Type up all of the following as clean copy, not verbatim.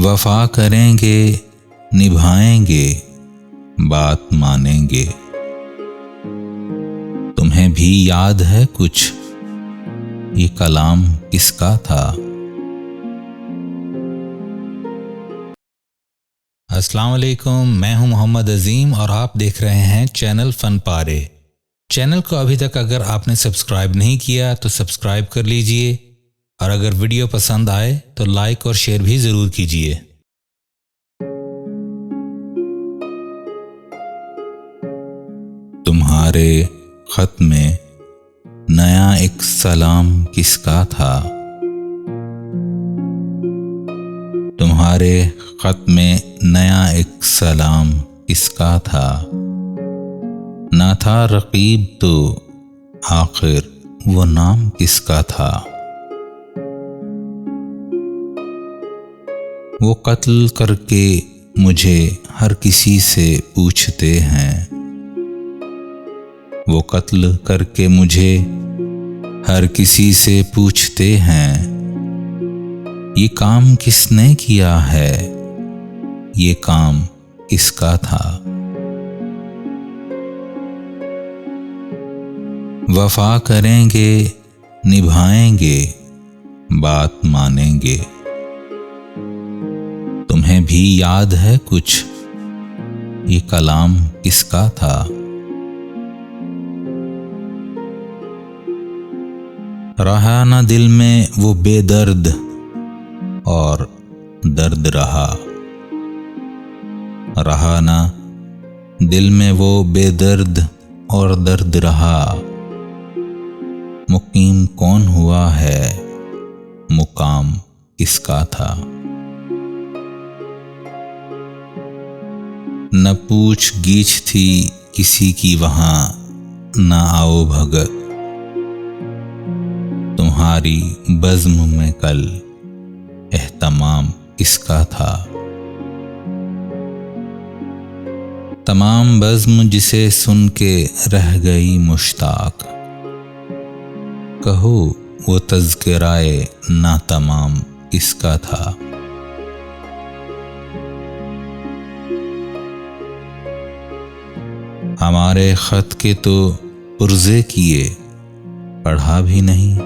वफा करेंगे, निभाएंगे, बात मानेंगे। तुम्हें भी याद है कुछ, ये कलाम किसका था? अस्सलाम वालेकुम, मैं हूं मोहम्मद अजीम और आप देख रहे हैं चैनल फन पारे। चैनल को अभी तक अगर आपने सब्सक्राइब नहीं किया तो सब्सक्राइब कर लीजिए और अगर वीडियो पसंद आए तो लाइक और शेयर भी ज़रूर कीजिए। तुम्हारे खत में नया एक सलाम किसका था? तुम्हारे खत में नया एक सलाम किसका था? ना था रकीब तो आखिर वो नाम किसका था? वो कत्ल करके मुझे हर किसी से पूछते हैं। वो कत्ल करके मुझे हर किसी से पूछते हैं, ये काम किसने किया है, ये काम किसका था? वफा करेंगे, निभाएंगे, बात मानेंगे। तुम्हें भी याद है कुछ, ये कलाम किसका था? रहा ना दिल में वो बेदर्द और दर्द रहा। रहा ना दिल में वो बेदर्द और दर्द रहा। मुकीम कौन हुआ है, मुकाम किसका था? न पूछ गीछ थी किसी की वहां, न आओ भगत। तुम्हारी बज़्म में कल एहतमाम किसका था? तमाम बज़्म जिसे सुन के रह गई मुश्ताक, कहो वो तज़किराए ना तमाम किसका था? हमारे खत के तो पुर्जे किए, पढ़ा भी नहीं।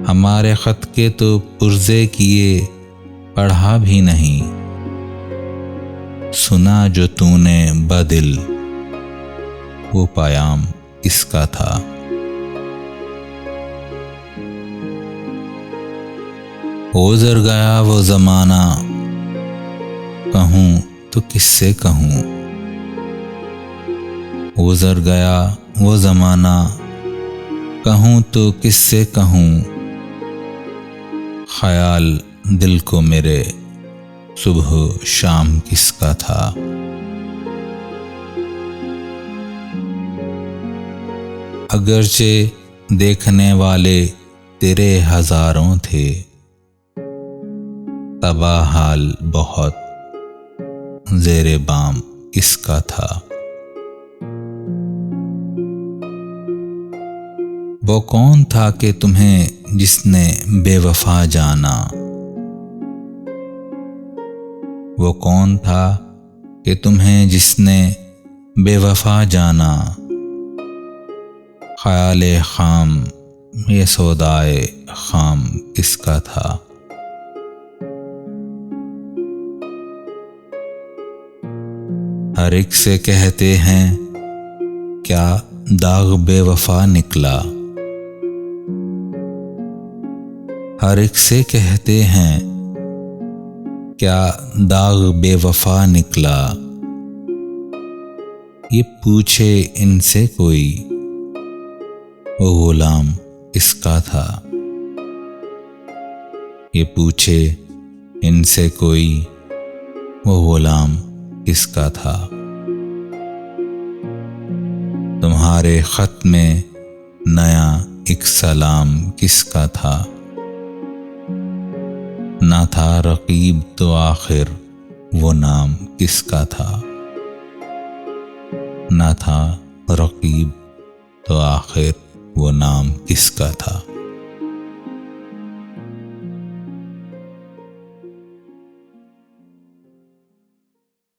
हमारे खत के तो पुर्जे किए, पढ़ा भी नहीं। सुना जो तूने बदिल, वो पयाम किसका था? गुज़र गया वो ज़माना, कहूँ तो किससे कहूँ। गुज़र गया वो ज़माना, कहूँ तो किससे कहूँ। ख्याल दिल को मेरे सुबह शाम किसका था? अगरचे देखने वाले तेरे हजारों थे, तबाह हाल बहुत ज़ेरे बाम किसका था? वो कौन था कि तुम्हें जिसने बेवफा जाना? वो कौन था कि तुम्हें जिसने बेवफा जाना? ख्याले खाम ये सौदाए खाम किसका था? हर एक से कहते हैं क्या दाग बेवफा निकला। हर एक से कहते हैं क्या दाग बेवफा निकला। ये पूछे इनसे कोई, वो गुलाम किसका था? ये पूछे इनसे कोई, वो गुलाम किसका था? तुम्हारे खत में नया एक सलाम किसका था? ना था रकीब तो आखिर वो नाम किसका था? ना था रकीब तो आखिर वो नाम किसका था?